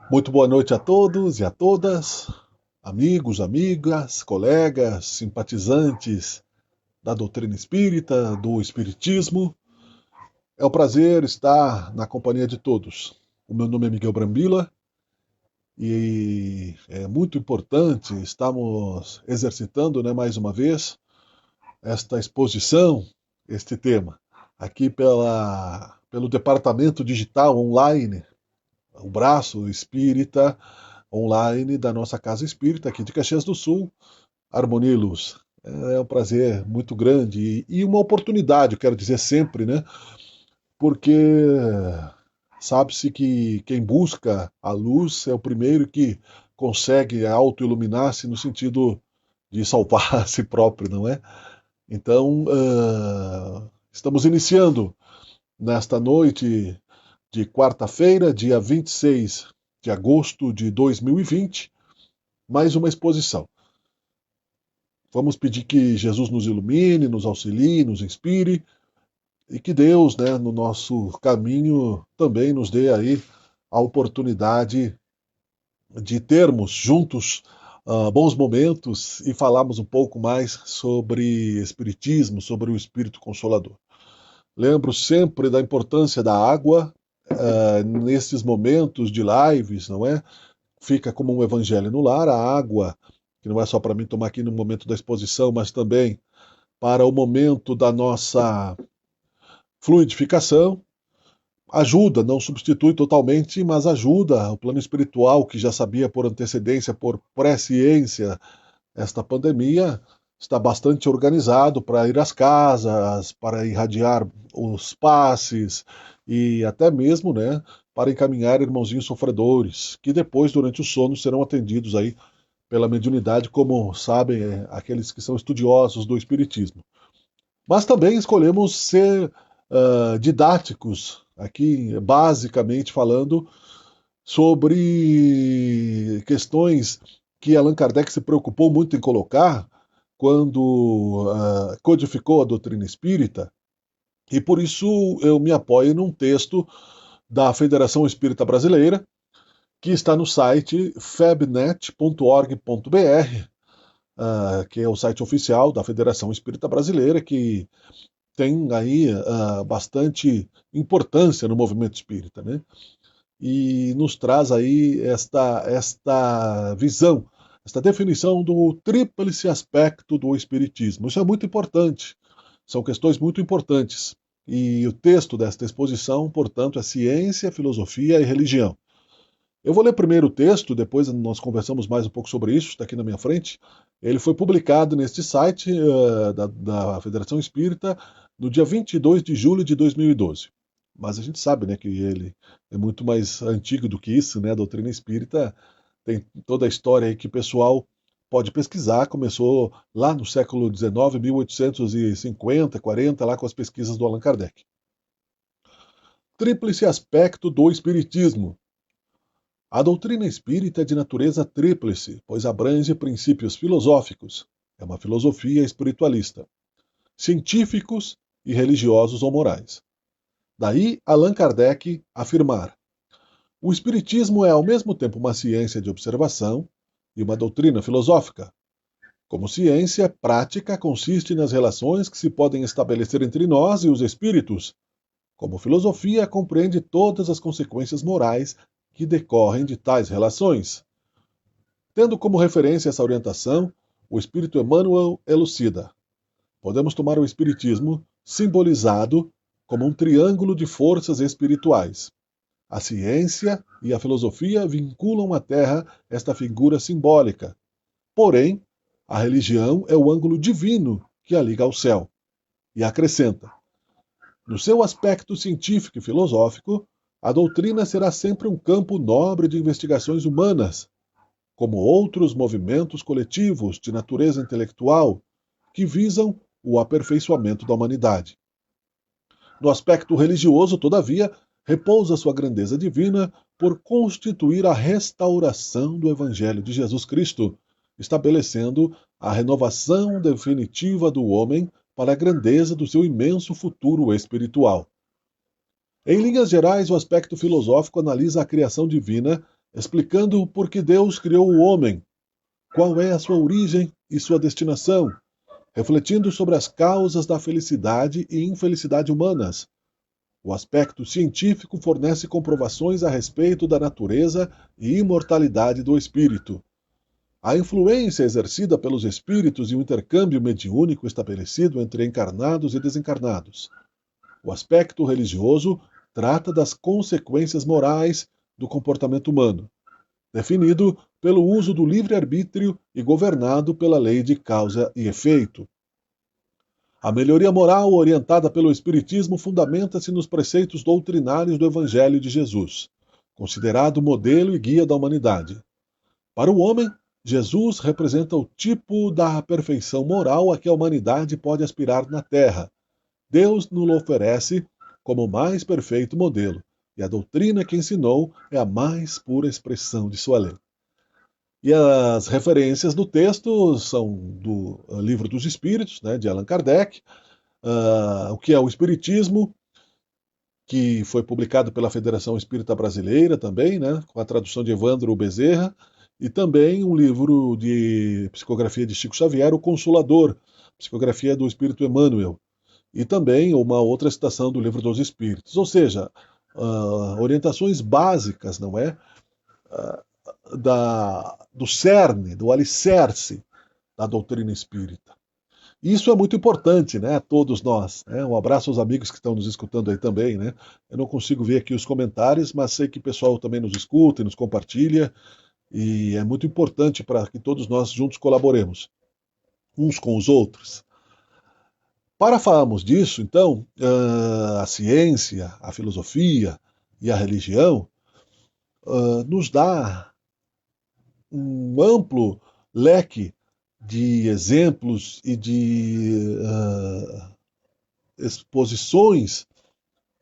Muito boa noite a todos e a todas, amigos, amigas, colegas, simpatizantes da doutrina espírita, do espiritismo. É um prazer estar na companhia de todos. O meu nome é Miguel Brambila e é muito importante estamos exercitando, mais uma vez, esta exposição, este tema, aqui pelo Departamento Digital Online, o braço espírita online da nossa Casa Espírita aqui de Caxias do Sul, Harmonia e Luz. É um prazer muito grande e uma oportunidade, eu quero dizer sempre, né? Porque sabe-se que quem busca a luz é o primeiro que consegue auto-iluminar-se no sentido de salvar a si próprio, não é? Então, estamos iniciando nesta noite de quarta-feira, dia 26 de agosto de 2020, mais uma exposição. Vamos pedir que Jesus nos ilumine, nos auxilie, nos inspire e que Deus, no nosso caminho, também nos dê aí a oportunidade de termos juntos bons momentos e falarmos um pouco mais sobre Espiritismo, sobre o Espírito Consolador. Lembro sempre da importância da água nesses momentos de lives, não é? Fica como um evangelho no lar, a água, que não é só para mim tomar aqui no momento da exposição, mas também para o momento da nossa fluidificação. Ajuda, não substitui totalmente, mas ajuda o plano espiritual, que já sabia por antecedência, por presciência, esta pandemia, está bastante organizado para ir às casas, para irradiar os passes e até mesmo, para encaminhar irmãozinhos sofredores, que depois, durante o sono, serão atendidos aí pela mediunidade, como sabem aqueles que são estudiosos do Espiritismo. Mas também escolhemos ser didáticos, aqui, basicamente falando sobre questões que Allan Kardec se preocupou muito em colocar quando codificou a doutrina espírita, e por isso eu me apoio num texto da Federação Espírita Brasileira, que está no site febnet.org.br, que é o site oficial da Federação Espírita Brasileira, que tem aí bastante importância no movimento espírita, né? E nos traz aí esta visão, esta definição do tríplice aspecto do espiritismo. Isso é muito importante, são questões muito importantes. E o texto desta exposição, portanto, é ciência, filosofia e religião. Eu vou ler primeiro o texto, depois nós conversamos mais um pouco sobre isso, está aqui na minha frente. Ele foi publicado neste site da Federação Espírita no dia 22 de julho de 2012. Mas a gente sabe, que ele é muito mais antigo do que isso, né? A doutrina espírita tem toda a história aí que o pessoal pode pesquisar. Começou lá no século XIX, 1850, 40, lá com as pesquisas do Allan Kardec. Tríplice aspecto do espiritismo. A doutrina espírita é de natureza tríplice, pois abrange princípios filosóficos, é uma filosofia espiritualista, científicos e religiosos ou morais. Daí Allan Kardec afirmar: o espiritismo é ao mesmo tempo uma ciência de observação e uma doutrina filosófica. Como ciência, prática consiste nas relações que se podem estabelecer entre nós e os espíritos. Como filosofia, compreende todas as consequências morais que decorrem de tais relações. Tendo como referência essa orientação, o espírito Emmanuel elucida. Podemos tomar o espiritismo simbolizado como um triângulo de forças espirituais. A ciência e a filosofia vinculam à Terra esta figura simbólica. Porém, a religião é o ângulo divino que a liga ao céu. E acrescenta: no seu aspecto científico e filosófico, a doutrina será sempre um campo nobre de investigações humanas, como outros movimentos coletivos de natureza intelectual que visam o aperfeiçoamento da humanidade. No aspecto religioso, todavia, repousa sua grandeza divina por constituir a restauração do Evangelho de Jesus Cristo, estabelecendo a renovação definitiva do homem para a grandeza do seu imenso futuro espiritual. Em linhas gerais, o aspecto filosófico analisa a criação divina explicando por que Deus criou o homem, qual é a sua origem e sua destinação, refletindo sobre as causas da felicidade e infelicidade humanas. O aspecto científico fornece comprovações a respeito da natureza e imortalidade do espírito. A influência exercida pelos espíritos e o intercâmbio mediúnico estabelecido entre encarnados e desencarnados. O aspecto religioso trata das consequências morais do comportamento humano, definido pelo uso do livre-arbítrio e governado pela lei de causa e efeito. A melhoria moral orientada pelo Espiritismo fundamenta-se nos preceitos doutrinários do Evangelho de Jesus, considerado modelo e guia da humanidade. Para o homem, Jesus representa o tipo da perfeição moral a que a humanidade pode aspirar na Terra. Deus nos oferece como o mais perfeito modelo, e a doutrina que ensinou é a mais pura expressão de sua lei. E as referências do texto são do Livro dos Espíritos, né, de Allan Kardec, o que é o Espiritismo, que foi publicado pela Federação Espírita Brasileira também, né, com a tradução de Evandro Bezerra, e também um livro de psicografia de Chico Xavier, O Consolador, psicografia do Espírito Emmanuel, e também uma outra citação do Livro dos Espíritos. Ou seja, orientações básicas, não é? Do cerne, do alicerce da doutrina espírita. Isso é muito importante, né, a todos nós. Né? Um abraço aos amigos que estão nos escutando aí também. Né? Eu não consigo ver aqui os comentários, mas sei que o pessoal também nos escuta e nos compartilha, e é muito importante para que todos nós juntos colaboremos, uns com os outros. Para falarmos disso, então, a ciência, a filosofia e a religião nos dá um amplo leque de exemplos e de exposições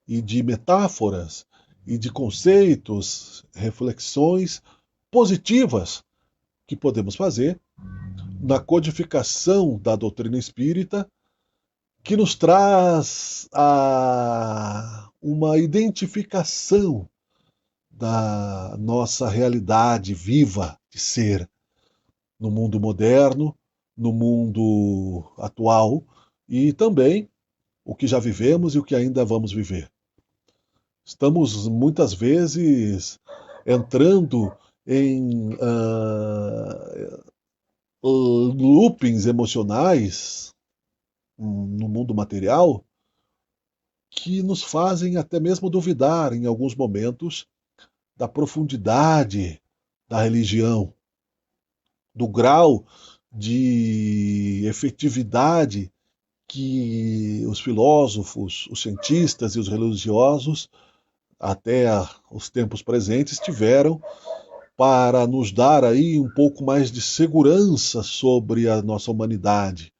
e de metáforas e de conceitos, reflexões positivas que podemos fazer na codificação da doutrina espírita, que nos traz uma identificação da nossa realidade viva de ser no mundo moderno, no mundo atual e também o que já vivemos e o que ainda vamos viver. Estamos muitas vezes entrando em loopings emocionais no mundo material que nos fazem até mesmo duvidar em alguns momentos da profundidade da religião, do grau de efetividade que os filósofos, os cientistas e os religiosos, até os tempos presentes, tiveram para nos dar aí um pouco mais de segurança sobre a nossa humanidade,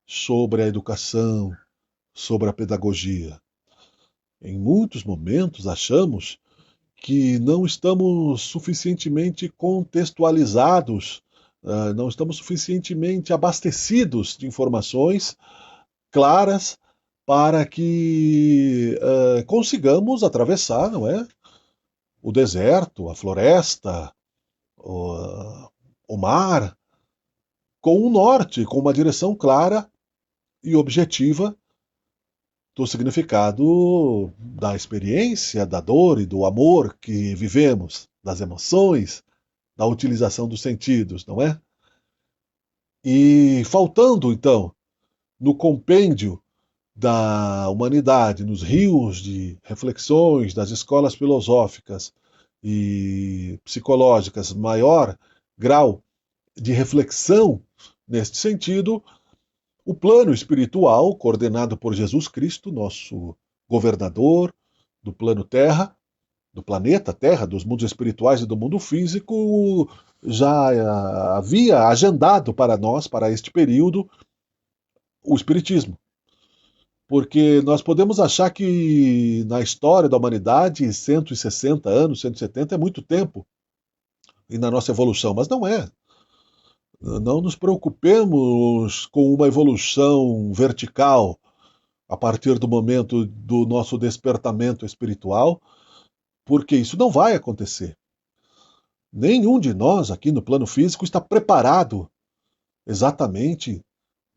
sobre a educação, sobre a pedagogia. Em muitos momentos achamos que não estamos suficientemente contextualizados, não estamos suficientemente abastecidos de informações claras para que consigamos atravessar, não é? O deserto, a floresta, o mar, com um norte, com uma direção clara e objetiva do significado da experiência, da dor e do amor que vivemos, das emoções, da utilização dos sentidos, não é? E faltando, então, no compêndio da humanidade, nos rios de reflexões das escolas filosóficas e psicológicas, maior grau de reflexão neste sentido, o plano espiritual, coordenado por Jesus Cristo, nosso governador do plano Terra, do planeta Terra, dos mundos espirituais e do mundo físico, já havia agendado para nós, para este período, o Espiritismo. Porque nós podemos achar que na história da humanidade 160 anos, 170 é muito tempo, e na nossa evolução, mas não é. Não nos preocupemos com uma evolução vertical a partir do momento do nosso despertamento espiritual, porque isso não vai acontecer. Nenhum de nós aqui no plano físico está preparado exatamente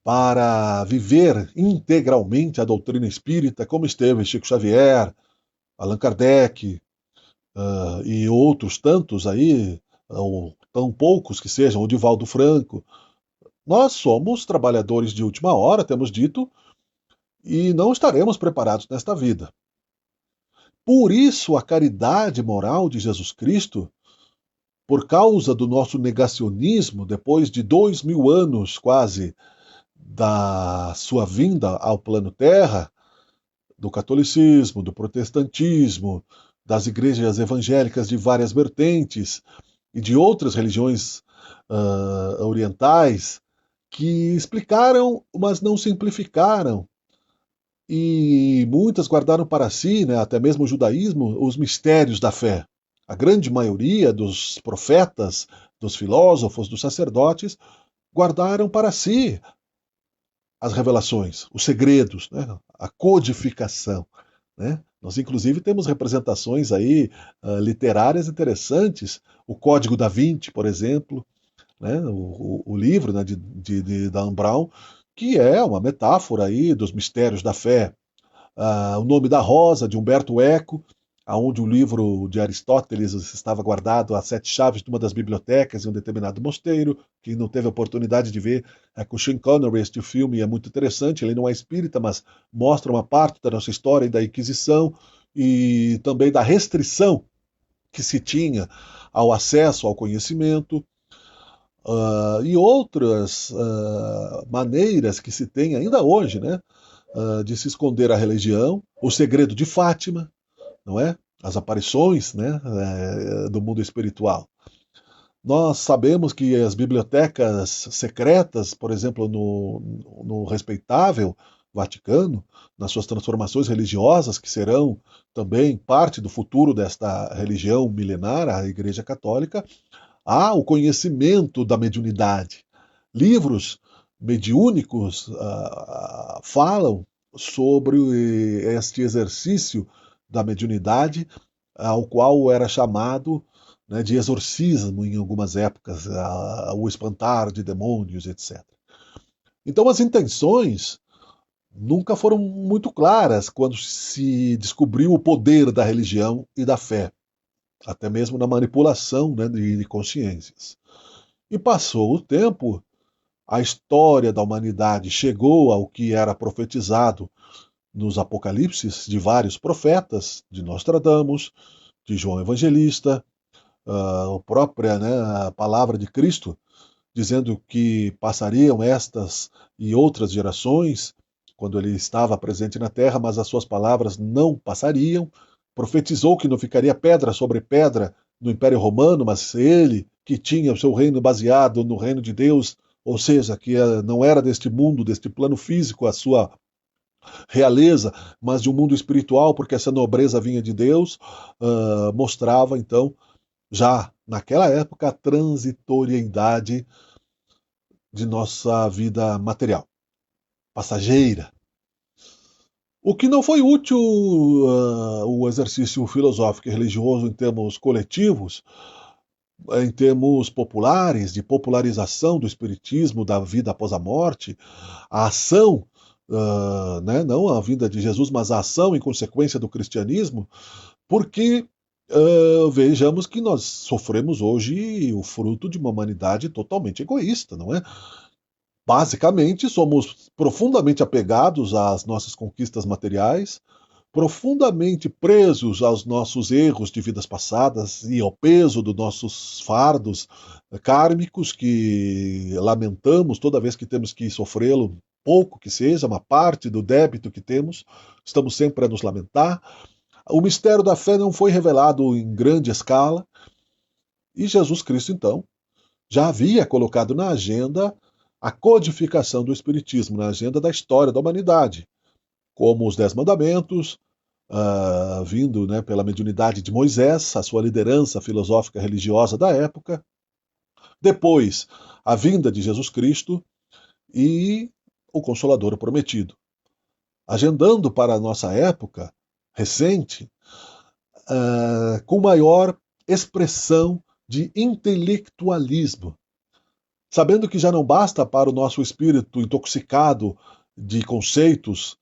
para viver integralmente a doutrina espírita, como esteve Chico Xavier, Allan Kardec, e outros tantos aí, ou tão poucos que sejam, o Divaldo Franco. Nós somos trabalhadores de última hora, temos dito, e não estaremos preparados nesta vida. Por isso, a caridade moral de Jesus Cristo, por causa do nosso negacionismo, depois de 2000 anos quase da sua vinda ao plano Terra, do catolicismo, do protestantismo, das igrejas evangélicas de várias vertentes e de outras religiões orientais, que explicaram, mas não simplificaram, e muitas guardaram para si, né, até mesmo o judaísmo, os mistérios da fé. A grande maioria dos profetas, dos filósofos, dos sacerdotes, guardaram para si as revelações, os segredos, né, a codificação. Né? Nós, inclusive, temos representações aí literárias interessantes, o Código da Vinci, por exemplo, né, o livro, né, de Dan Brown, que é uma metáfora aí dos mistérios da fé. O Nome da Rosa, de Humberto Eco, onde o livro de Aristóteles estava guardado às 7 chaves de uma das bibliotecas em um determinado mosteiro. Quem não teve a oportunidade de ver é com o Sean Connery, este filme é muito interessante. Ele não é espírita, mas mostra uma parte da nossa história e da Inquisição e também da restrição que se tinha ao acesso ao conhecimento. E outras maneiras que se tem ainda hoje, né, de se esconder a religião, o segredo de Fátima, não é? As aparições, né, do mundo espiritual. Nós sabemos que as bibliotecas secretas, por exemplo, no respeitável Vaticano, nas suas transformações religiosas, que serão também parte do futuro desta religião milenar, a Igreja Católica, há o conhecimento da mediunidade. Livros mediúnicos falam sobre este exercício da mediunidade, ao qual era chamado, né, de exorcismo em algumas épocas, o espantar de demônios, etc. Então as intenções nunca foram muito claras quando se descobriu o poder da religião e da fé, até mesmo na manipulação, né, de consciências. E passou o tempo, a história da humanidade chegou ao que era profetizado nos apocalipses de vários profetas, de Nostradamus, de João Evangelista, a própria, né, a palavra de Cristo, dizendo que passariam estas e outras gerações, quando ele estava presente na terra, mas as suas palavras não passariam. Profetizou que não ficaria pedra sobre pedra no Império Romano, mas ele, que tinha o seu reino baseado no reino de Deus, ou seja, que não era deste mundo, deste plano físico, a sua realeza, mas de um mundo espiritual, porque essa nobreza vinha de Deus, mostrava então, já naquela época, a transitoriedade de nossa vida material, passageira. O que não foi útil, o exercício filosófico e religioso em termos coletivos, em termos populares, de popularização do espiritismo, da vida após a morte, a ação, né, não a vinda de Jesus, mas a ação em consequência do cristianismo, porque vejamos que nós sofremos hoje o fruto de uma humanidade totalmente egoísta, não é? Basicamente, somos profundamente apegados às nossas conquistas materiais, profundamente presos aos nossos erros de vidas passadas e ao peso dos nossos fardos kármicos que lamentamos toda vez que temos que sofrê-lo, pouco que seja, uma parte do débito que temos, estamos sempre a nos lamentar. O mistério da fé não foi revelado em grande escala e Jesus Cristo, então, já havia colocado na agenda a codificação do Espiritismo, na agenda da história da humanidade, como os 10 Mandamentos, vindo, né, pela mediunidade de Moisés, a sua liderança filosófica religiosa da época, depois a vinda de Jesus Cristo e o Consolador prometido. Agendando para a nossa época recente, com maior expressão de intelectualismo, sabendo que já não basta para o nosso espírito intoxicado de conceitos,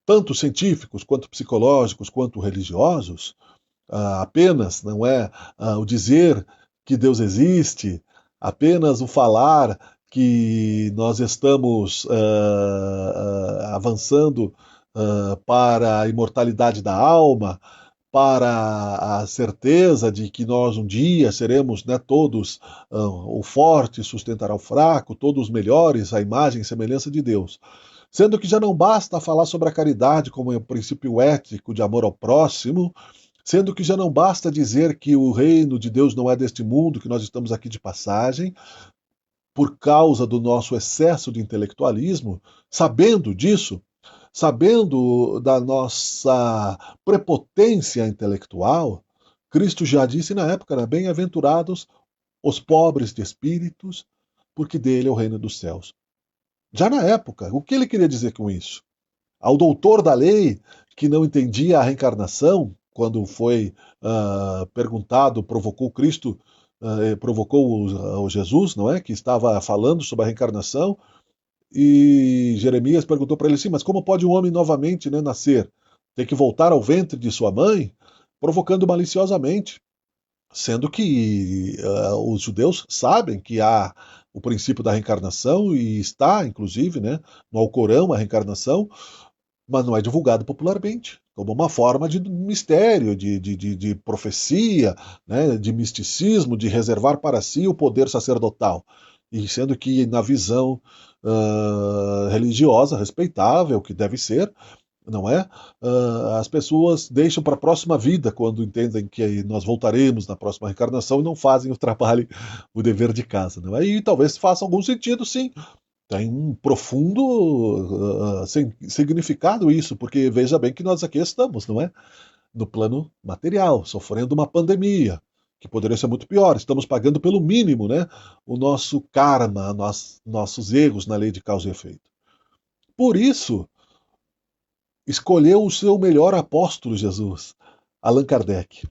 tanto científicos, quanto psicológicos, quanto religiosos, apenas, não é, o dizer que Deus existe, apenas o falar que nós estamos avançando para a imortalidade da alma, para a certeza de que nós um dia seremos, né, todos, o forte sustentará o fraco, todos melhores, a imagem e semelhança de Deus. Sendo que já não basta falar sobre a caridade como um princípio ético de amor ao próximo, sendo que já não basta dizer que o reino de Deus não é deste mundo, que nós estamos aqui de passagem, por causa do nosso excesso de intelectualismo, sabendo disso, sabendo da nossa prepotência intelectual, Cristo já disse na época, né, bem-aventurados os pobres de espíritos, porque dele é o reino dos céus. Já na época, o que ele queria dizer com isso? Ao doutor da lei, que não entendia a reencarnação, quando foi perguntado, provocou Cristo, provocou o Jesus, não é? Que estava falando sobre a reencarnação, e Jeremias perguntou para ele assim, mas como pode um homem novamente, né, nascer? Tem que voltar ao ventre de sua mãe? Provocando maliciosamente, sendo que os judeus sabem que há o princípio da reencarnação e está, inclusive, né, no Alcorão a reencarnação, mas não é divulgado popularmente, como uma forma de mistério, de profecia, né, de misticismo, de reservar para si o poder sacerdotal. E sendo que na visão religiosa, respeitável, que deve ser, não é? As pessoas deixam para a próxima vida, quando entendem que nós voltaremos na próxima reencarnação e não fazem o trabalho, o dever de casa, não é? E talvez faça algum sentido, sim, tem um profundo significado isso, porque veja bem que nós aqui estamos, não é? No plano material, sofrendo uma pandemia, que poderia ser muito pior. Estamos pagando pelo mínimo, né? O nosso karma, nossos erros na lei de causa e efeito. Por isso, escolheu o seu melhor apóstolo, Jesus, Allan Kardec.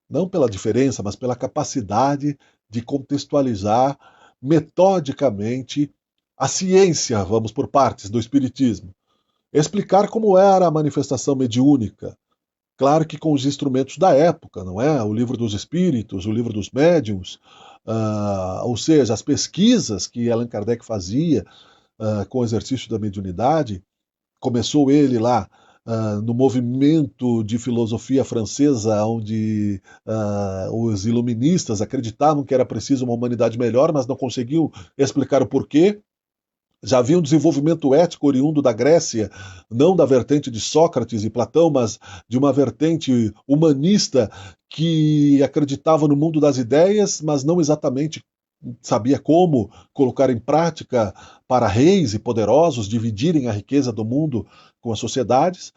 Não pela diferença, mas pela capacidade de contextualizar metodicamente a ciência, vamos por partes, do Espiritismo. Explicar como era a manifestação mediúnica. Claro que com os instrumentos da época, não é? O livro dos espíritos, o livro dos médiuns, ou seja, as pesquisas que Allan Kardec fazia com o exercício da mediunidade. Começou ele lá no movimento de filosofia francesa, onde os iluministas acreditavam que era preciso uma humanidade melhor, mas não conseguiam explicar o porquê. Já havia um desenvolvimento ético oriundo da Grécia, não da vertente de Sócrates e Platão, mas de uma vertente humanista que acreditava no mundo das ideias, mas não exatamente sabia como colocar em prática para reis e poderosos dividirem a riqueza do mundo com as sociedades.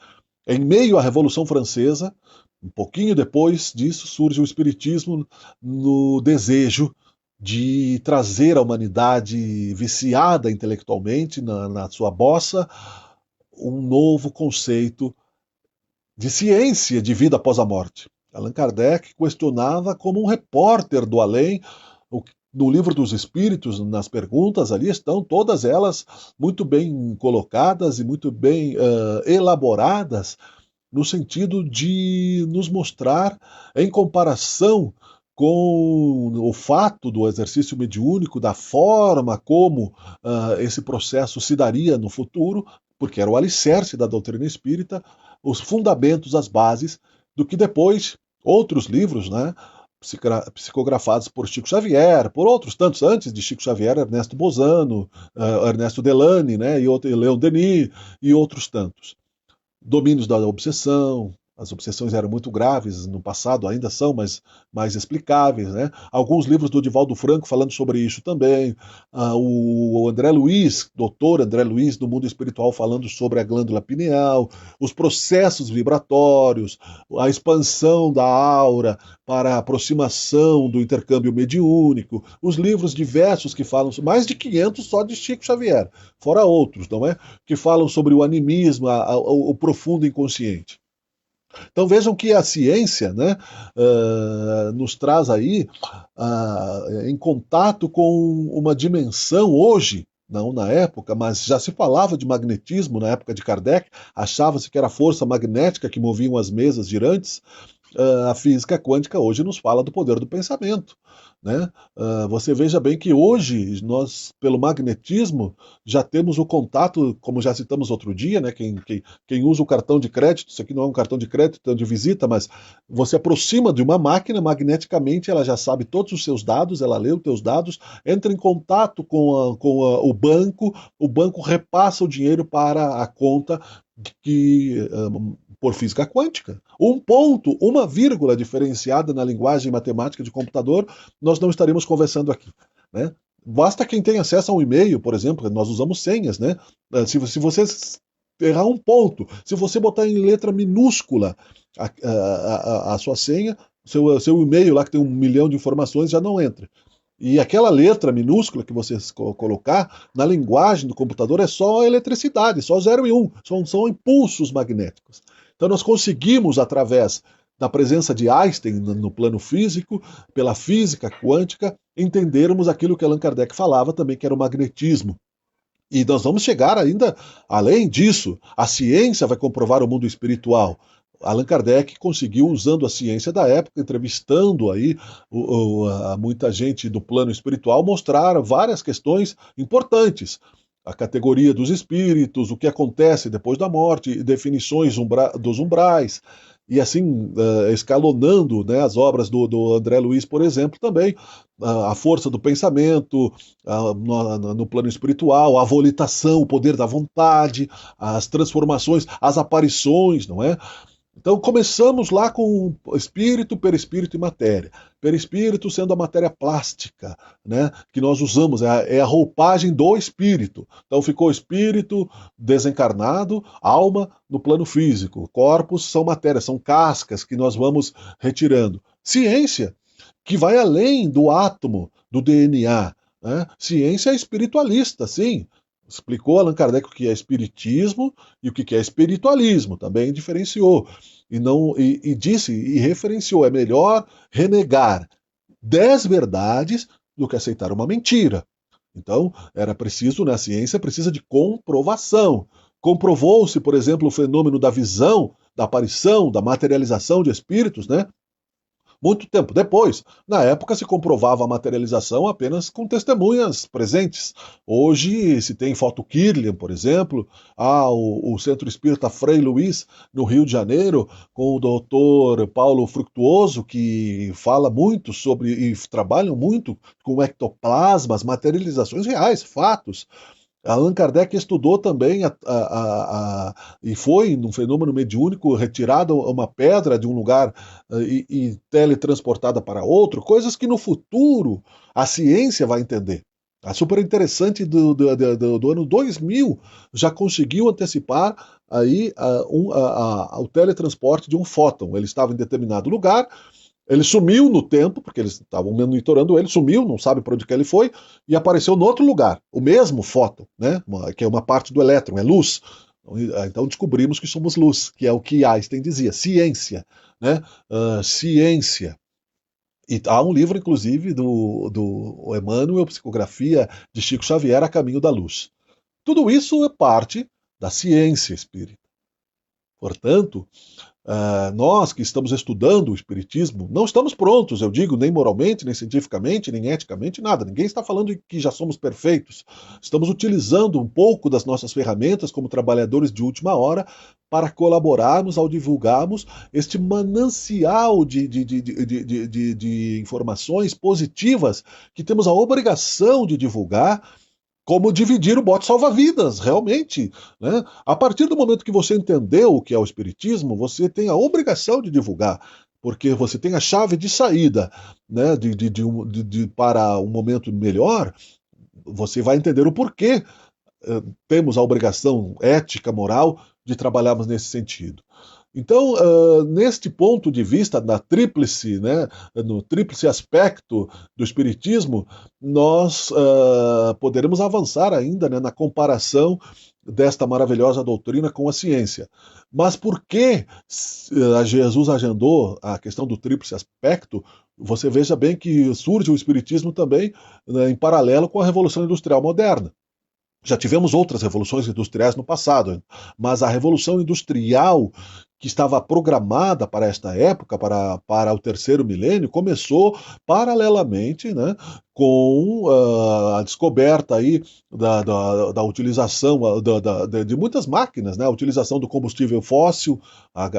Em meio à Revolução Francesa, um pouquinho depois disso, surge o Espiritismo no desejo de trazer à humanidade viciada intelectualmente na sua bossa um novo conceito de ciência de vida após a morte. Allan Kardec questionava como um repórter do além. No livro dos Espíritos, nas perguntas ali estão todas elas muito bem colocadas e muito bem elaboradas, no sentido de nos mostrar, em comparação com o fato do exercício mediúnico, da forma como esse processo se daria no futuro, porque era o alicerce da doutrina espírita, os fundamentos, as bases, do que depois outros livros, né, psicografados por Chico Xavier, por outros tantos antes de Chico Xavier, Ernesto Bozano, Ernesto Delany, né, e Leon Denis, e outros tantos. Domínios da obsessão, as obsessões eram muito graves no passado, ainda são, mas mais explicáveis, né? Alguns livros do Divaldo Franco falando sobre isso também. O André Luiz, doutor André Luiz, do mundo espiritual, falando sobre a glândula pineal, os processos vibratórios, a expansão da aura para a aproximação do intercâmbio mediúnico, os livros diversos que falam, mais de 500 só de Chico Xavier, fora outros, não é? Que falam sobre o animismo, o profundo inconsciente. Então vejam que a ciência, né, nos traz aí em contato com uma dimensão hoje, não na época, mas já se falava de magnetismo na época de Kardec, achava-se que era a força magnética que moviam as mesas girantes. A física quântica hoje nos fala do poder do pensamento, né? Você veja bem que hoje nós, pelo magnetismo, já temos o contato, como já citamos outro dia, né? Quem usa o cartão de crédito, isso aqui não é um cartão de crédito, é de visita, mas você aproxima de uma máquina, magneticamente ela já sabe todos os seus dados, ela lê os teus dados, entra em contato o banco repassa o dinheiro para a conta que por física quântica. Um ponto, uma vírgula diferenciada na linguagem matemática de computador, nós não estaremos conversando aqui, né? Basta quem tem acesso a um e-mail, por exemplo, nós usamos senhas, né? Se você errar um ponto, se você botar em letra minúscula a sua senha, seu e-mail lá que tem 1 milhão de informações já não entra. E aquela letra minúscula que você colocar, na linguagem do computador, é só eletricidade, só 0 e 1, são impulsos magnéticos. Então nós conseguimos, através da presença de Einstein no plano físico, pela física quântica, entendermos aquilo que Allan Kardec falava também, que era o magnetismo. E nós vamos chegar ainda além disso. A ciência vai comprovar o mundo espiritual. Allan Kardec conseguiu, usando a ciência da época, entrevistando aí muita gente do plano espiritual, mostrar várias questões importantes. A categoria dos espíritos, o que acontece depois da morte, definições dos umbrais, e assim escalonando, né, as obras do André Luiz, por exemplo, também, a força do pensamento, no plano espiritual, a volitação, o poder da vontade, as transformações, as aparições, não é? Então começamos lá com espírito, perispírito e matéria. Perispírito sendo a matéria plástica, né, que nós usamos, é a roupagem do espírito. Então ficou espírito desencarnado, alma no plano físico. Corpos são matérias, são cascas que nós vamos retirando. Ciência, que vai além do átomo, do DNA. Né? Ciência é espiritualista, sim. Explicou Allan Kardec o que é espiritismo e o que é espiritualismo, também diferenciou. E disse e referenciou: é melhor renegar 10 verdades do que aceitar uma mentira. Então, era preciso, né, a ciência precisa de comprovação. Comprovou-se, por exemplo, o fenômeno da visão, da aparição, da materialização de espíritos, né? Muito tempo depois, na época se comprovava a materialização apenas com testemunhas presentes. Hoje se tem foto Kirlian, por exemplo, o Centro Espírita Frei Luiz, no Rio de Janeiro, com o doutor Paulo Fructuoso, que fala muito sobre e trabalham muito com ectoplasmas, materializações reais, fatos. Allan Kardec estudou também e foi num fenômeno mediúnico retirada uma pedra de um lugar e teletransportada para outro, coisas que no futuro a ciência vai entender. A super interessante do ano 2000 já conseguiu antecipar aí o teletransporte de um fóton. Ele estava em determinado lugar, ele sumiu no tempo, porque eles estavam monitorando ele, sumiu, não sabe para onde que ele foi, e apareceu no outro lugar, o mesmo fóton, né? Que é uma parte do elétron, é luz. Então descobrimos que somos luz, que é o que Einstein dizia, ciência, né? Ciência. E há um livro, inclusive, do Emmanuel, Psicografia de Chico Xavier, A Caminho da Luz. Tudo isso é parte da ciência espírita. Portanto, nós que estamos estudando o Espiritismo, não estamos prontos, eu digo, nem moralmente, nem cientificamente, nem eticamente, nada. Ninguém está falando que já somos perfeitos. Estamos utilizando um pouco das nossas ferramentas como trabalhadores de última hora para colaborarmos ao divulgarmos este manancial de informações positivas que temos a obrigação de divulgar, como dividir o bote salva-vidas, realmente. Né? A partir do momento que você entendeu o que é o Espiritismo, você tem a obrigação de divulgar, porque você tem a chave de saída, né, para um momento melhor. Você vai entender o porquê temos a obrigação ética, moral, de trabalharmos nesse sentido. Então, neste ponto de vista, né, no tríplice aspecto do Espiritismo, nós poderemos avançar ainda, né, na comparação desta maravilhosa doutrina com a ciência. Mas por que Jesus agendou a questão do tríplice aspecto? Você veja bem que surge o Espiritismo também, né, em paralelo com a Revolução Industrial Moderna. Já tivemos outras revoluções industriais no passado, mas a Revolução Industrial, que estava programada para esta época, para o terceiro milênio, começou paralelamente, né, com a descoberta aí da utilização de muitas máquinas, né, a utilização do combustível fóssil, a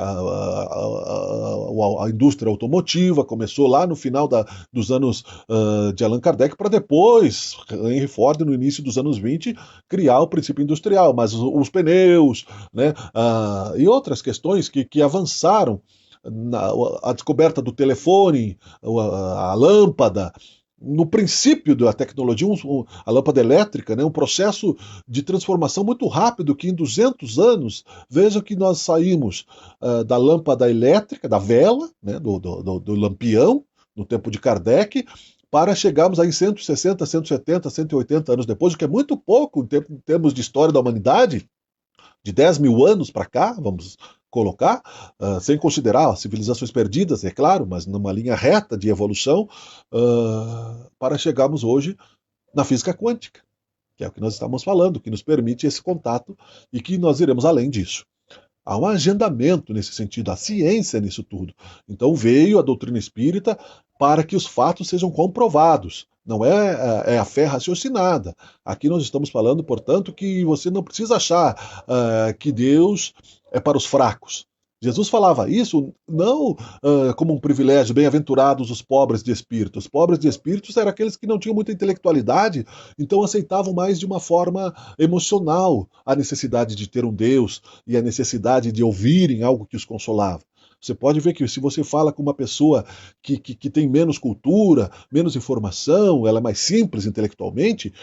indústria automotiva começou lá no final dos anos de Allan Kardec, para depois, Henry Ford, no início dos anos 20, criar o princípio industrial, mas os pneus, né, e outras questões que avançaram, a descoberta do telefone, a lâmpada, no princípio da tecnologia, a lâmpada elétrica, né, um processo de transformação muito rápido, que em 200 anos, veja que nós saímos da lâmpada elétrica, da vela, né, do lampião, no tempo de Kardec, para chegarmos aí 160, 170, 180 anos depois, o que é muito pouco em termos de história da humanidade, de 10 mil anos para cá, vamos colocar, sem considerar as civilizações perdidas, é claro, mas numa linha reta de evolução, para chegarmos hoje na física quântica, que é o que nós estamos falando, que nos permite esse contato e que nós iremos além disso. Há um agendamento nesse sentido, a ciência nisso tudo. Então veio a doutrina espírita para que os fatos sejam comprovados. Não é a fé raciocinada. Aqui nós estamos falando, portanto, que você não precisa achar que Deus é para os fracos. Jesus falava isso não como um privilégio, bem-aventurados os pobres de espírito. Os pobres de espíritos eram aqueles que não tinham muita intelectualidade, então aceitavam mais de uma forma emocional a necessidade de ter um Deus e a necessidade de ouvirem algo que os consolava. Você pode ver que se você fala com uma pessoa que tem menos cultura, menos informação, ela é mais simples intelectualmente,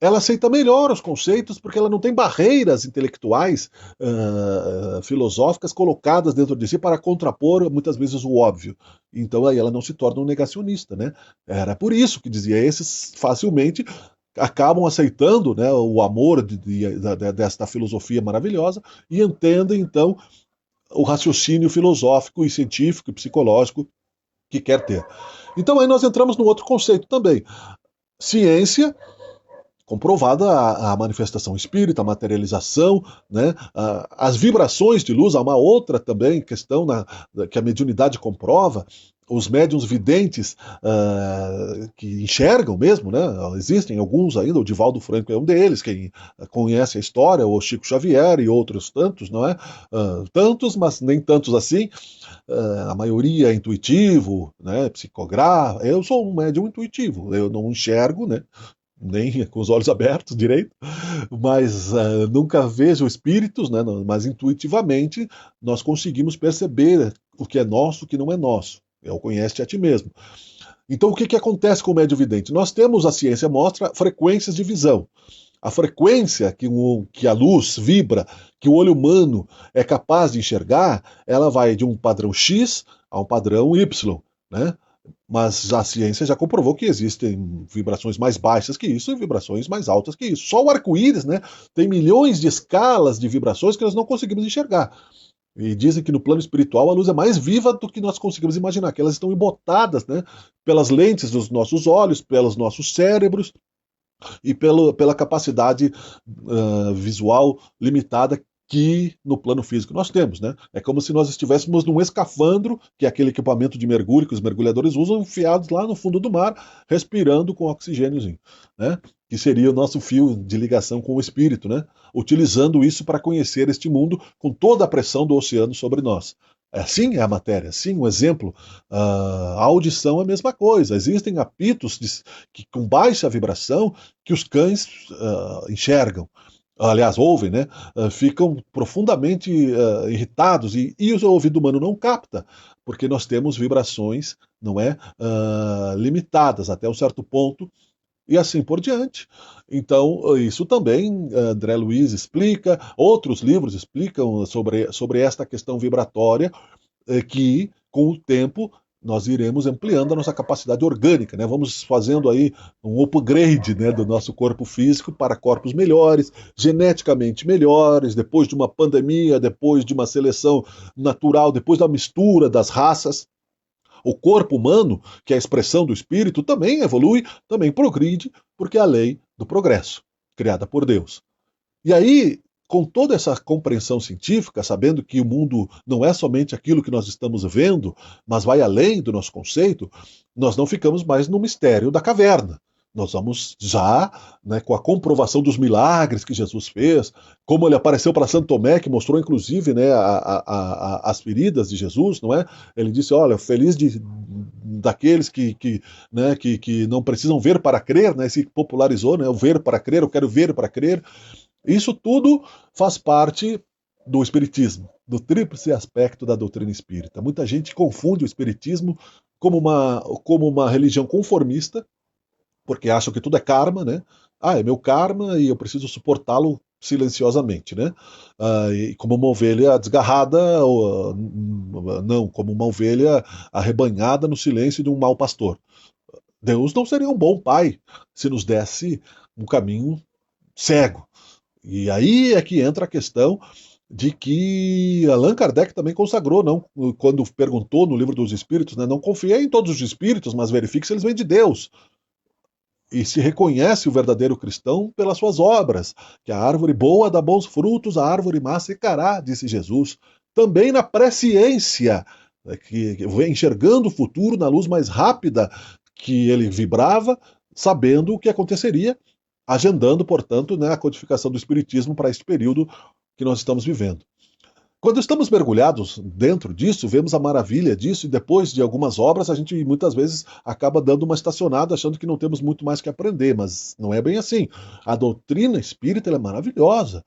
ela aceita melhor os conceitos porque ela não tem barreiras intelectuais, filosóficas colocadas dentro de si para contrapor muitas vezes o óbvio. Então aí ela não se torna um negacionista, né? Era por isso que dizia, esses facilmente acabam aceitando, né, o amor desta filosofia maravilhosa e entendem então o raciocínio filosófico e científico e psicológico que quer ter. Então aí nós entramos num outro conceito também. Ciência comprovada a manifestação espírita, a materialização, né, as vibrações de luz. Há uma outra também questão que a mediunidade comprova, os médiuns videntes que enxergam mesmo, né? Existem alguns ainda, o Divaldo Franco é um deles, quem conhece a história, o Chico Xavier e outros tantos, não é? Tantos, mas nem tantos assim. A maioria é intuitivo, né? Psicográfico. Eu sou um médium intuitivo, eu não enxergo, né? Nem com os olhos abertos direito, mas nunca vejo espíritos, né, mas intuitivamente nós conseguimos perceber o que é nosso e o que não é nosso. É o conhece a ti mesmo. Então o que acontece com o médio vidente? Nós temos, a ciência mostra, frequências de visão. A frequência que a luz vibra, que o olho humano é capaz de enxergar, ela vai de um padrão X a um padrão Y, né? Mas a ciência já comprovou que existem vibrações mais baixas que isso e vibrações mais altas que isso. Só o arco-íris, né, tem milhões de escalas de vibrações que nós não conseguimos enxergar. E dizem que no plano espiritual a luz é mais viva do que nós conseguimos imaginar, que elas estão embotadas, né, pelas lentes dos nossos olhos, pelos nossos cérebros e pela capacidade visual limitada que no plano físico nós temos, né? É como se nós estivéssemos num escafandro, que é aquele equipamento de mergulho que os mergulhadores usam, enfiados lá no fundo do mar, respirando com oxigêniozinho, né? Que seria o nosso fio de ligação com o espírito, né? Utilizando isso para conhecer este mundo com toda a pressão do oceano sobre nós. Assim é a matéria, sim, um exemplo. A audição é a mesma coisa. Existem apitos com baixa vibração que os cães enxergam, aliás, ouvem, né? Ficam profundamente irritados e o ouvido humano não capta, porque nós temos vibrações, não é, limitadas até um certo ponto e assim por diante. Então, isso também André Luiz explica, outros livros explicam sobre esta questão vibratória, que com o tempo nós iremos ampliando a nossa capacidade orgânica, né? Vamos fazendo aí um upgrade, né, do nosso corpo físico para corpos melhores, geneticamente melhores, depois de uma pandemia, depois de uma seleção natural, depois da mistura das raças. O corpo humano, que é a expressão do espírito, também evolui, também progride, porque é a lei do progresso, criada por Deus. E aí, com toda essa compreensão científica, sabendo que o mundo não é somente aquilo que nós estamos vendo, mas vai além do nosso conceito, nós não ficamos mais no mistério da caverna. Nós vamos já, né, com a comprovação dos milagres que Jesus fez, como ele apareceu para Santo Tomé, que mostrou inclusive, né, as feridas de Jesus, não é? Ele disse: olha, feliz daqueles né, que não precisam ver para crer, né, se popularizou, né, o ver para crer, eu quero ver para crer. Isso tudo faz parte do espiritismo, do tríplice aspecto da doutrina espírita. Muita gente confunde o espiritismo como uma religião conformista, porque acham que tudo é karma, né? Ah, é meu karma e eu preciso suportá-lo silenciosamente, né? E como uma ovelha desgarrada, ou, não, como uma ovelha arrebanhada no silêncio de um mau pastor. Deus não seria um bom pai se nos desse um caminho cego. E aí é que entra a questão de que Allan Kardec também consagrou, não, quando perguntou no Livro dos Espíritos, né, não confiei em todos os espíritos, mas verifique se eles vêm de Deus. E se reconhece o verdadeiro cristão pelas suas obras, que a árvore boa dá bons frutos, a árvore má secará, disse Jesus. Também na presciência, né, que vem enxergando o futuro na luz mais rápida que ele vibrava, sabendo o que aconteceria, agendando, portanto, né, a codificação do Espiritismo para este período que nós estamos vivendo. Quando estamos mergulhados dentro disso, vemos a maravilha disso, e depois de algumas obras, a gente muitas vezes acaba dando uma estacionada, achando que não temos muito mais que aprender, mas não é bem assim. A doutrina espírita é maravilhosa.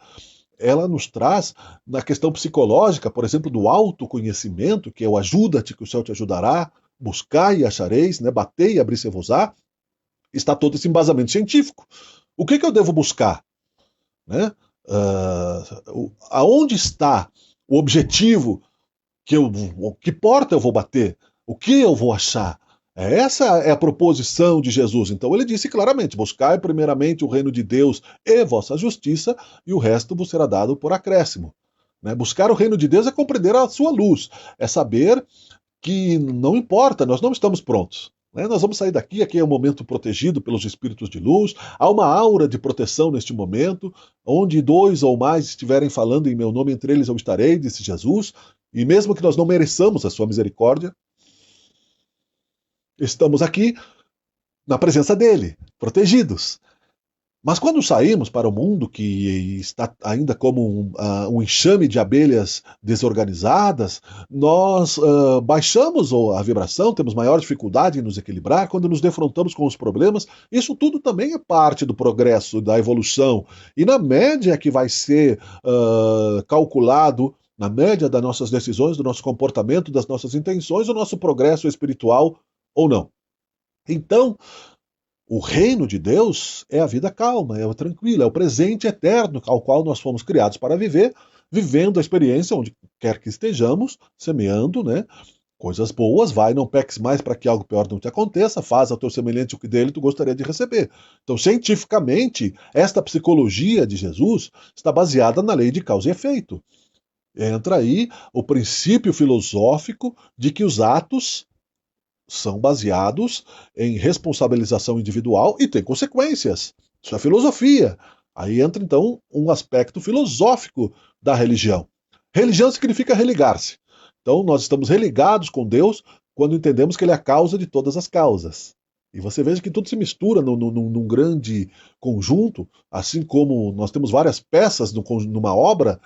Ela nos traz, na questão psicológica, por exemplo, do autoconhecimento, que é o ajuda-te que o céu te ajudará, buscai e achareis, né? Batei e abri-se-vos-á, está todo esse embasamento científico. O que eu devo buscar? Né? Aonde está o objetivo que porta eu vou bater? O que eu vou achar? Essa é a proposição de Jesus. Então ele disse claramente: buscai primeiramente o reino de Deus e vossa justiça, e o resto vos será dado por acréscimo. Né? Buscar o reino de Deus é compreender a sua luz, é saber que não importa, nós não estamos prontos. Né? Nós vamos sair daqui, aqui é um momento protegido pelos espíritos de luz, há uma aura de proteção neste momento, onde dois ou mais estiverem falando em meu nome, entre eles eu estarei, disse Jesus, e mesmo que nós não mereçamos a sua misericórdia, estamos aqui na presença dele, protegidos. Mas quando saímos para o mundo, que está ainda como um enxame de abelhas desorganizadas, nós baixamos a vibração, temos maior dificuldade em nos equilibrar, quando nos defrontamos com os problemas, isso tudo também é parte do progresso, da evolução. E na média que vai ser calculado, na média das nossas decisões, do nosso comportamento, das nossas intenções, o nosso progresso espiritual ou não. Então, o reino de Deus é a vida calma, é o tranquilo, é o presente eterno ao qual nós fomos criados para viver, vivendo a experiência onde quer que estejamos, semeando, né? Coisas boas, vai, não peques mais para que algo pior não te aconteça, faz ao teu semelhante o que dele tu gostaria de receber. Então, cientificamente, esta psicologia de Jesus está baseada na lei de causa e efeito. Entra aí o princípio filosófico de que os atos são baseados em responsabilização individual e tem consequências. Isso é filosofia. Aí entra então um aspecto filosófico da religião. Religião significa religar-se. Então nós estamos religados com Deus quando entendemos que Ele é a causa de todas as causas. E você veja que tudo se mistura num grande conjunto, assim como nós temos várias peças numa obra,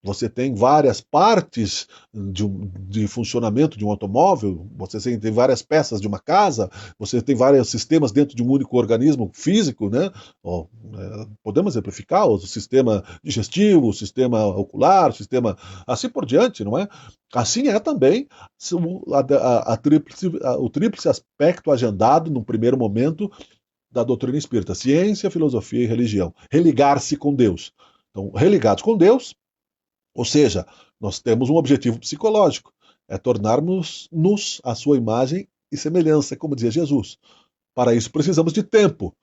você tem várias partes de funcionamento de um automóvel, você tem várias peças de uma casa, você tem vários sistemas dentro de um único organismo físico, né? Podemos exemplificar o sistema digestivo, o sistema ocular, o sistema assim por diante, não é? Assim é também o tríplice aspecto agendado no primeiro momento da doutrina espírita: ciência, filosofia e religião. Religar-se com Deus. Então, religados com Deus, ou seja, nós temos um objetivo psicológico. é tornarmos-nos a sua imagem e semelhança, como dizia Jesus. Para isso precisamos de tempo.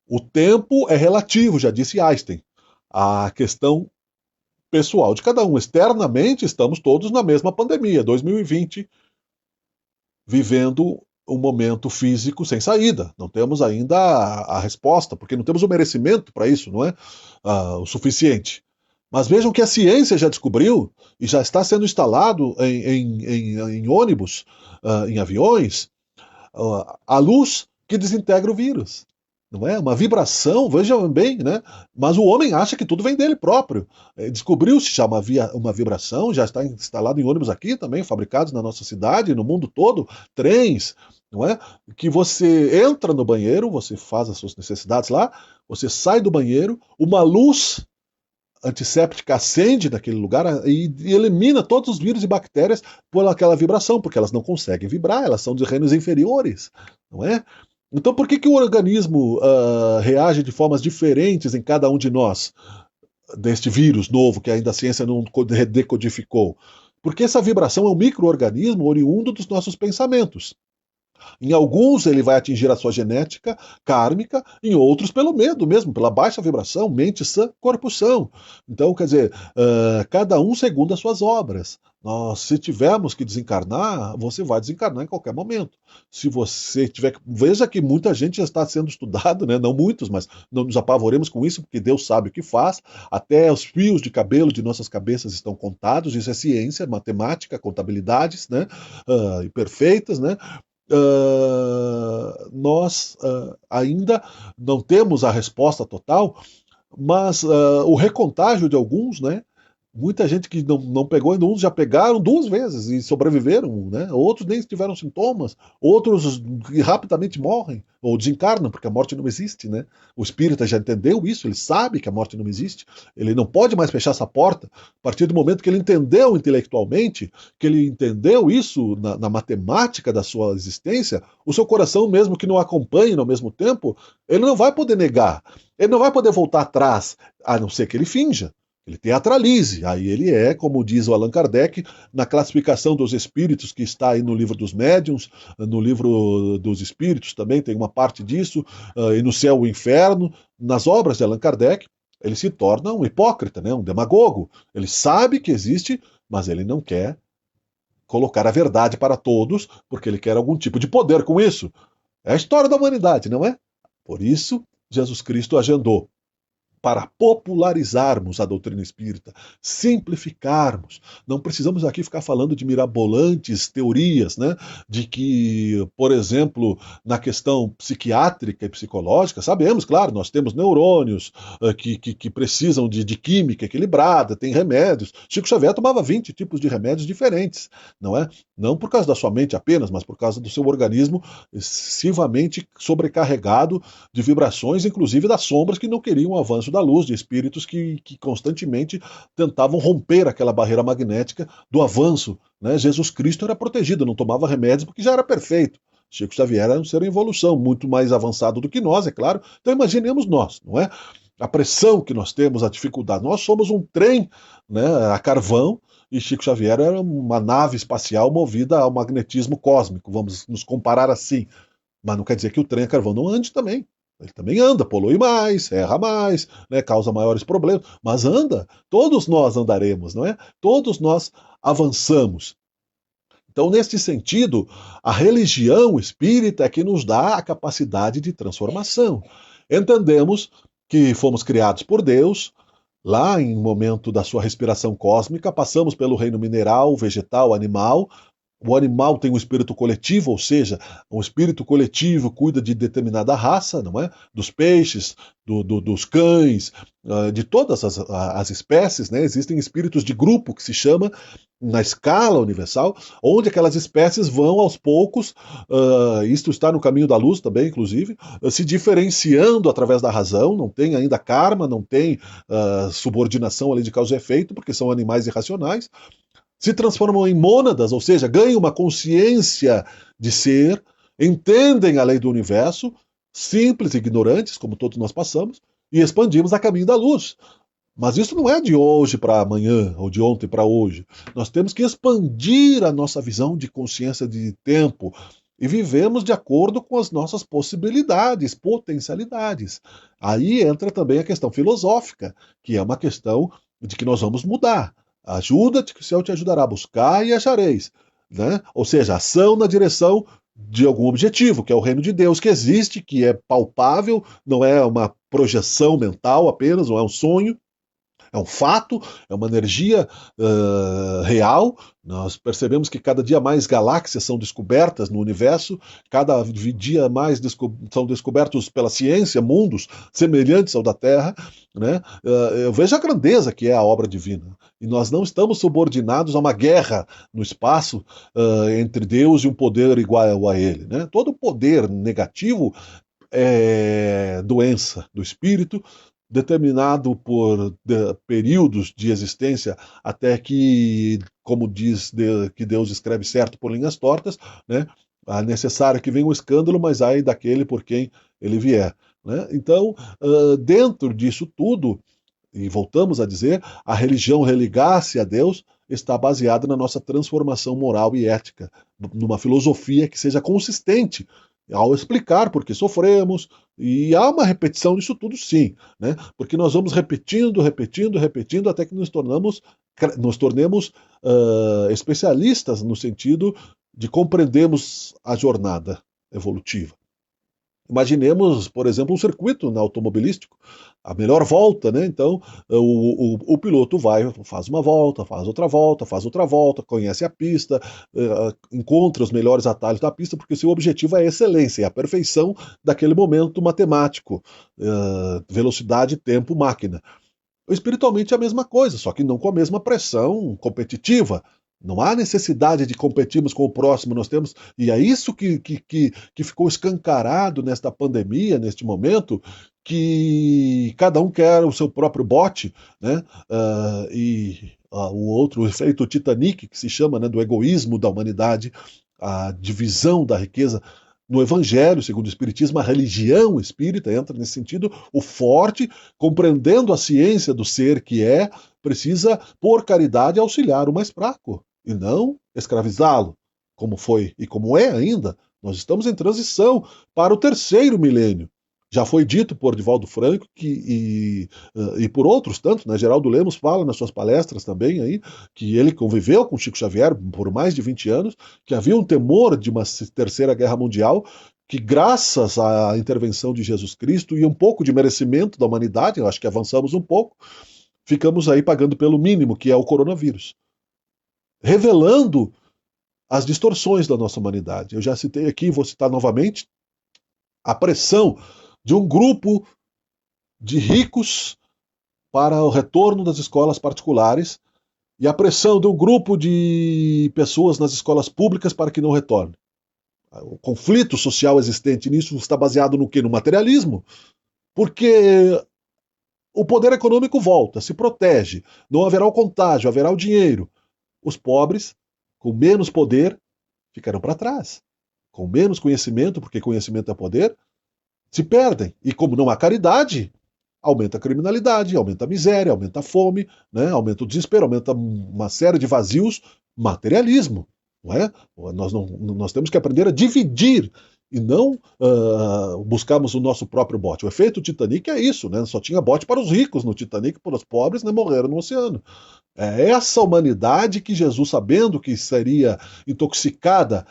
O tempo é relativo, já disse Einstein. A questão pessoal de cada um. Externamente, estamos todos na mesma pandemia, 2020, vivendo um momento físico sem saída. Não temos ainda a resposta, porque não temos o merecimento para isso, não é? O suficiente. Mas vejam que a ciência já descobriu e já está sendo instalado em ônibus, em aviões, a luz que desintegra o vírus. Não é? Uma vibração, vejam bem, né? Mas o homem acha que tudo vem dele próprio. Descobriu-se já uma vibração, já está instalado em ônibus aqui também, fabricados na nossa cidade, no mundo todo, trens, não é? Que você entra no banheiro, você faz as suas necessidades lá, você sai do banheiro, uma luz antisséptica acende naquele lugar e elimina todos os vírus e bactérias por aquela vibração, porque elas não conseguem vibrar, elas são de reinos inferiores, não é? Então por que o organismo reage de formas diferentes em cada um de nós, deste vírus novo que ainda a ciência não decodificou? Porque essa vibração é um micro-organismo oriundo dos nossos pensamentos. Em alguns ele vai atingir a sua genética kármica, em outros pelo medo mesmo, pela baixa vibração, mente sã, corpo são. Então, quer dizer, cada um segundo as suas obras. Nós, se tivermos que desencarnar, você vai desencarnar em qualquer momento. Se você tiver que... Veja que muita gente já está sendo estudado, né? Não muitos, mas não nos apavoremos com isso, porque Deus sabe o que faz. Até os fios de cabelo de nossas cabeças estão contados. Isso é ciência, matemática, contabilidades, né? Perfeitas, né? Nós ainda não temos a resposta total, mas o recontágio de alguns, né? Muita gente que não pegou ainda, uns já pegaram duas vezes e sobreviveram, né? Outros nem tiveram sintomas, outros rapidamente morrem ou desencarnam, porque a morte não existe, né? O espírita já entendeu isso, ele sabe que a morte não existe, ele não pode mais fechar essa porta a partir do momento que ele entendeu intelectualmente, que ele entendeu isso na matemática da sua existência, o seu coração, mesmo que não acompanhe ao mesmo tempo, ele não vai poder negar, ele não vai poder voltar atrás, a não ser que ele finja. Ele teatralize, aí ele é, como diz o Allan Kardec, na classificação dos espíritos que está aí no livro dos médiuns, no livro dos espíritos também tem uma parte disso, e no céu e o inferno, nas obras de Allan Kardec, ele se torna um hipócrita, né, um demagogo. Ele sabe que existe, mas ele não quer colocar a verdade para todos, porque ele quer algum tipo de poder com isso. É a história da humanidade, não é? Por isso, Jesus Cristo agendou para popularizarmos a doutrina espírita, simplificarmos. Não precisamos aqui ficar falando de mirabolantes teorias, né? De que, por exemplo, na questão psiquiátrica e psicológica, sabemos, claro, nós temos neurônios que precisam de química equilibrada, tem remédios. Chico Xavier tomava 20 tipos de remédios diferentes, não é? Não por causa da sua mente apenas, mas por causa do seu organismo excessivamente sobrecarregado de vibrações, inclusive das sombras que não queriam o avanço da luz, de espíritos que constantemente tentavam romper aquela barreira magnética do avanço. Né? Jesus Cristo era protegido, não tomava remédios porque já era perfeito. Chico Xavier era um ser em evolução, muito mais avançado do que nós, é claro. Então imaginemos nós, não é? A pressão que nós temos, a dificuldade. Nós somos um trem, né, a carvão, e Chico Xavier era uma nave espacial movida ao magnetismo cósmico, vamos nos comparar assim. Mas não quer dizer que o trem a carvão não ande também. Ele também anda, polui mais, erra mais, né, causa maiores problemas, mas anda. Todos nós andaremos, não é? Todos nós avançamos. Então, neste sentido, a religião espírita é que nos dá a capacidade de transformação. Entendemos que fomos criados por Deus, lá em momento da sua respiração cósmica, passamos pelo reino mineral, vegetal, animal. O animal tem um espírito coletivo, ou seja, um espírito coletivo cuida de determinada raça, não é? Dos peixes, dos cães, de todas as espécies, né? Existem espíritos de grupo que se chama na escala universal, onde aquelas espécies vão aos poucos, isto está no caminho da luz também, inclusive, se diferenciando através da razão, não tem ainda karma, não tem subordinação ali de causa e efeito, porque são animais irracionais, se transformam em mônadas, ou seja, ganham uma consciência de ser, entendem a lei do universo, simples e ignorantes, como todos nós passamos, e expandimos a caminho da luz. Mas isso não é de hoje para amanhã, ou de ontem para hoje. Nós temos que expandir a nossa visão de consciência de tempo e vivemos de acordo com as nossas possibilidades, potencialidades. Aí entra também a questão filosófica, que é uma questão de que nós vamos mudar. Ajuda-te que o céu te ajudará a buscar e achareis. Né? Ou seja, ação na direção de algum objetivo, que é o reino de Deus, que existe, que é palpável, não é uma projeção mental apenas, não é um sonho, é um fato, é uma energia real. Nós percebemos que cada dia mais galáxias são descobertas no universo, cada dia mais são descobertos pela ciência mundos semelhantes ao da Terra. Né? Eu vejo a grandeza que é a obra divina. E nós não estamos subordinados a uma guerra no espaço entre Deus e um poder igual a ele. Né? Todo poder negativo é doença do espírito, determinado por períodos de existência até que, como diz que Deus escreve certo por linhas tortas, né? É necessário que venha o escândalo, mas ai daquele por quem ele vier. Né? Então, dentro disso tudo, e voltamos a dizer, a religião religar-se a Deus está baseada na nossa transformação moral e ética, numa filosofia que seja consistente ao explicar por que sofremos, e há uma repetição disso tudo sim, né? Porque nós vamos repetindo, repetindo, repetindo, até que nos tornemos especialistas no sentido de compreendermos a jornada evolutiva. Imaginemos, por exemplo, um circuito automobilístico, a melhor volta, né? Então, o piloto vai, faz uma volta, faz outra volta, conhece a pista, encontra os melhores atalhos da pista, porque seu objetivo é a excelência, é a perfeição daquele momento matemático, velocidade, tempo, máquina. Espiritualmente é a mesma coisa, só que não com a mesma pressão competitiva. Não há necessidade de competirmos com o próximo, nós temos. E é isso que ficou escancarado nesta pandemia, neste momento, que cada um quer o seu próprio bote, né? O outro, o efeito Titanic, que se chama, né, do egoísmo da humanidade, a divisão da riqueza. No Evangelho, segundo o Espiritismo, a religião espírita entra nesse sentido, o forte, compreendendo a ciência do ser que é, precisa, por caridade, auxiliar o mais fraco, e não escravizá-lo, como foi e como é ainda. Nós estamos em transição para o terceiro milênio. Já foi dito por Divaldo Franco e por outros tantos, né? Geraldo Lemos fala nas suas palestras também aí, que ele conviveu com Chico Xavier por mais de 20 anos, que havia um temor de uma terceira guerra mundial, que graças à intervenção de Jesus Cristo e um pouco de merecimento da humanidade, eu acho que avançamos um pouco, ficamos aí pagando pelo mínimo, que é o coronavírus. Revelando as distorções da nossa humanidade. Eu já citei aqui, vou citar novamente, a pressão de um grupo de ricos para o retorno das escolas particulares e a pressão de um grupo de pessoas nas escolas públicas para que não retorne. O conflito social existente nisso está baseado no quê? No materialismo. Porque o poder econômico volta, se protege, não haverá o contágio, haverá o dinheiro. Os pobres, com menos poder, ficarão para trás. Com menos conhecimento, porque conhecimento é poder, se perdem. E como não há caridade, aumenta a criminalidade, aumenta a miséria, aumenta a fome, né? Aumenta o desespero, aumenta uma série de vazios, materialismo. Não é? Nós temos que aprender a dividir e não buscarmos o nosso próprio bote. O efeito Titanic é isso, né? Só tinha bote para os ricos no Titanic, para os pobres, né, morreram no oceano. É essa humanidade que Jesus, sabendo que seria intoxicada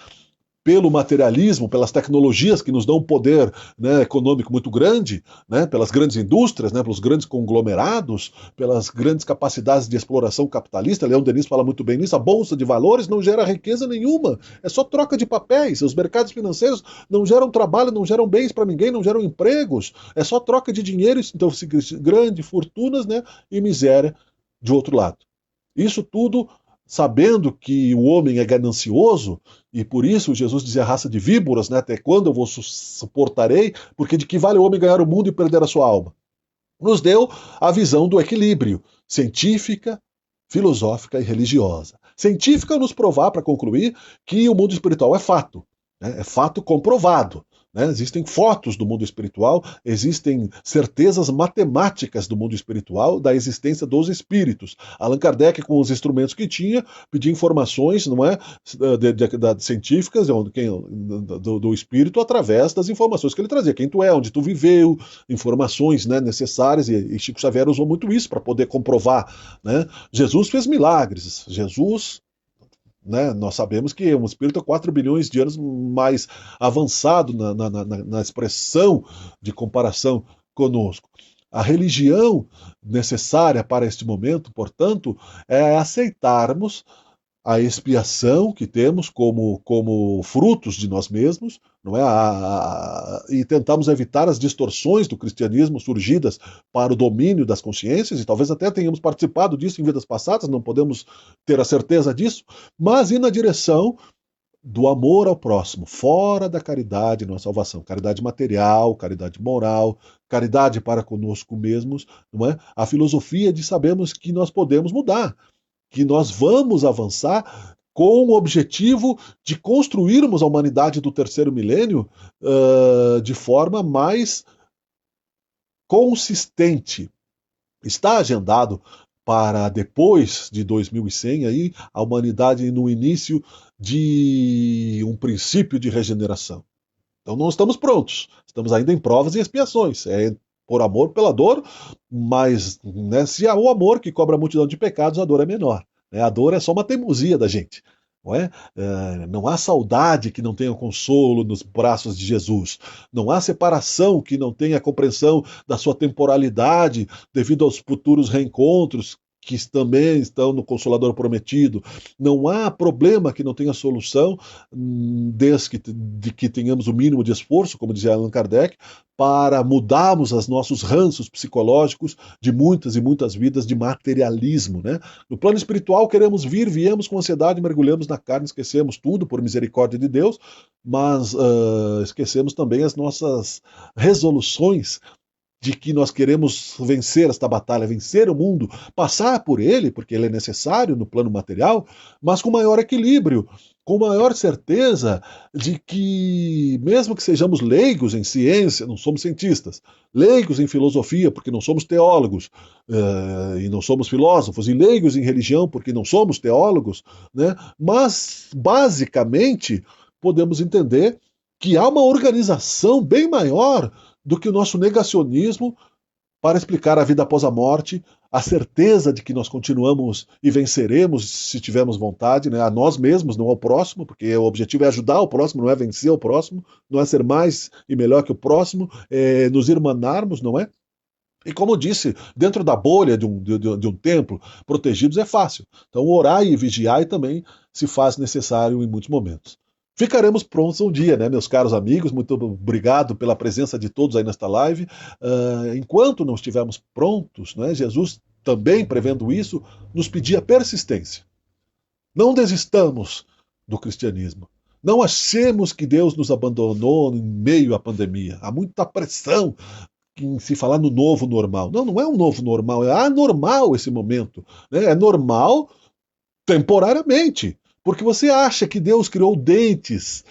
pelo materialismo, pelas tecnologias que nos dão um poder, né, econômico muito grande, né, pelas grandes indústrias, né, pelos grandes conglomerados, pelas grandes capacidades de exploração capitalista. Leão Denis fala muito bem nisso. A bolsa de valores não gera riqueza nenhuma, é só troca de papéis. Os mercados financeiros não geram trabalho, não geram bens para ninguém, não geram empregos, é só troca de dinheiro, então grande fortunas, né, e miséria de outro lado. Isso tudo sabendo que o homem é ganancioso, e por isso Jesus dizia raça de víboras, né? Até quando eu vos suportarei? Porque de que vale o homem ganhar o mundo e perder a sua alma? Nos deu a visão do equilíbrio científica, filosófica e religiosa. Científica nos provar, para concluir, que o mundo espiritual é fato, né? É fato comprovado. né? Existem fotos do mundo espiritual, existem certezas matemáticas do mundo espiritual, da existência dos espíritos. Allan Kardec, com os instrumentos que tinha, pedia informações, não é, científicas do espírito através das informações que ele trazia. Quem tu é, onde tu viveu, informações, né, necessárias, e Chico Xavier usou muito isso para poder comprovar, né? Jesus fez milagres. Jesus, né, nós sabemos que um espírito há 4 bilhões de anos mais avançado na expressão de comparação conosco. A religião necessária para este momento, portanto, é aceitarmos a expiação que temos como frutos de nós mesmos, não é? E tentamos evitar as distorções do cristianismo surgidas para o domínio das consciências, e talvez até tenhamos participado disso em vidas passadas, não podemos ter a certeza disso, mas ir na direção do amor ao próximo, fora da caridade não é salvação. Caridade material, caridade moral, caridade para conosco mesmos, não é? A filosofia de sabermos que nós podemos mudar, que nós vamos avançar com o objetivo de construirmos a humanidade do terceiro milênio de forma mais consistente. Está agendado para depois de 2100 aí, a humanidade no início de um princípio de regeneração. Então não estamos prontos, estamos ainda em provas e expiações. É por amor pela dor, mas, né, se há o amor que cobra a multidão de pecados, a dor é menor. Né? A dor é só uma teimosia da gente. Não é? Não há saudade que não tenha consolo nos braços de Jesus. Não há separação que não tenha compreensão da sua temporalidade devido aos futuros reencontros que também estão no Consolador Prometido. Não há problema que não tenha solução, desde que tenhamos o mínimo de esforço, como dizia Allan Kardec, para mudarmos os nossos ranços psicológicos de muitas e muitas vidas de materialismo. Né? No plano espiritual queremos vir, viemos com ansiedade, mergulhamos na carne, esquecemos tudo por misericórdia de Deus, mas esquecemos também as nossas resoluções de que nós queremos vencer esta batalha, vencer o mundo, passar por ele, porque ele é necessário no plano material, mas com maior equilíbrio, com maior certeza de que, mesmo que sejamos leigos em ciência, não somos cientistas, leigos em filosofia, porque não somos teólogos, e não somos filósofos, e leigos em religião, porque não somos teólogos, né? Mas, basicamente, podemos entender que há uma organização bem maior do que o nosso negacionismo para explicar a vida após a morte, a certeza de que nós continuamos e venceremos se tivermos vontade, né, a nós mesmos, não ao próximo, porque o objetivo é ajudar o próximo, não é vencer o próximo, não é ser mais e melhor que o próximo, é nos irmanarmos, não é? E como eu disse, dentro da bolha de um templo, protegidos é fácil. Então orar e vigiar também se faz necessário em muitos momentos. Ficaremos prontos um dia, né, meus caros amigos? Muito obrigado pela presença de todos aí nesta live. Enquanto não estivermos prontos, né, Jesus também, prevendo isso, nos pedia persistência. Não desistamos do cristianismo. Não achemos que Deus nos abandonou em meio à pandemia. Há muita pressão em se falar no novo normal. Não, não é um novo normal, é anormal esse momento. Né? É normal temporariamente. Porque você acha que Deus criou dentes,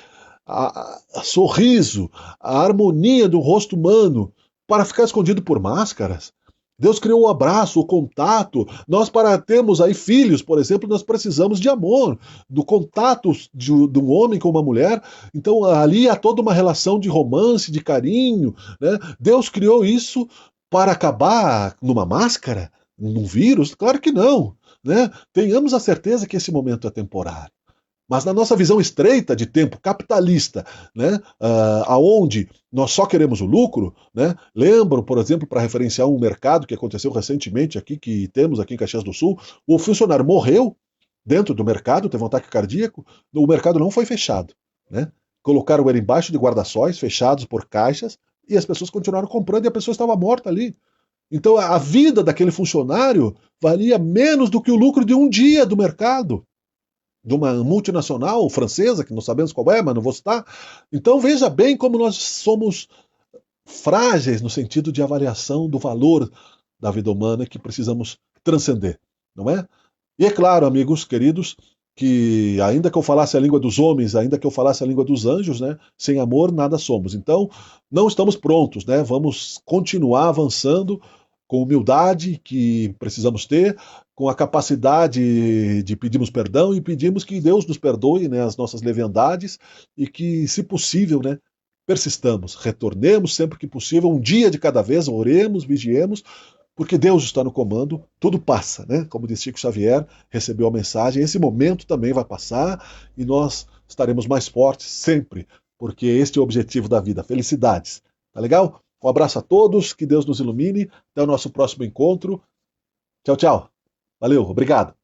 sorriso, a harmonia do rosto humano para ficar escondido por máscaras? Deus criou o abraço, o contato. Nós, para termos aí filhos, por exemplo, nós precisamos de amor, do contato de um homem com uma mulher. Então, ali há toda uma relação de romance, de carinho. Né? Deus criou isso para acabar numa máscara, num vírus? Claro que não. Né? Tenhamos a certeza que esse momento é temporário. Mas na nossa visão estreita de tempo capitalista, né, aonde nós só queremos o lucro, né, lembro, por exemplo, para referenciar um mercado que aconteceu recentemente aqui, que temos aqui em Caxias do Sul, o funcionário morreu dentro do mercado, teve um ataque cardíaco, o mercado não foi fechado. Né, colocaram ele embaixo de guarda-sóis, fechados por caixas, e as pessoas continuaram comprando e a pessoa estava morta ali. Então a vida daquele funcionário valia menos do que o lucro de um dia do mercado, de uma multinacional francesa, que não sabemos qual é, mas não vou citar. Então veja bem como nós somos frágeis no sentido de avaliação do valor da vida humana que precisamos transcender, não é? E é claro, amigos queridos, que ainda que eu falasse a língua dos homens, ainda que eu falasse a língua dos anjos, né, sem amor nada somos. Então, não estamos prontos, né? Vamos continuar avançando com humildade que precisamos ter, com a capacidade de pedirmos perdão e pedimos que Deus nos perdoe, né, as nossas leviandades e que, se possível, né, persistamos, retornemos sempre que possível, um dia de cada vez, oremos, vigiemos, porque Deus está no comando, tudo passa, né? Como disse Chico Xavier, recebeu a mensagem, esse momento também vai passar e nós estaremos mais fortes sempre, porque este é o objetivo da vida. Felicidades. Tá legal? Um abraço a todos, que Deus nos ilumine. Até o nosso próximo encontro. Tchau, tchau. Valeu, obrigado.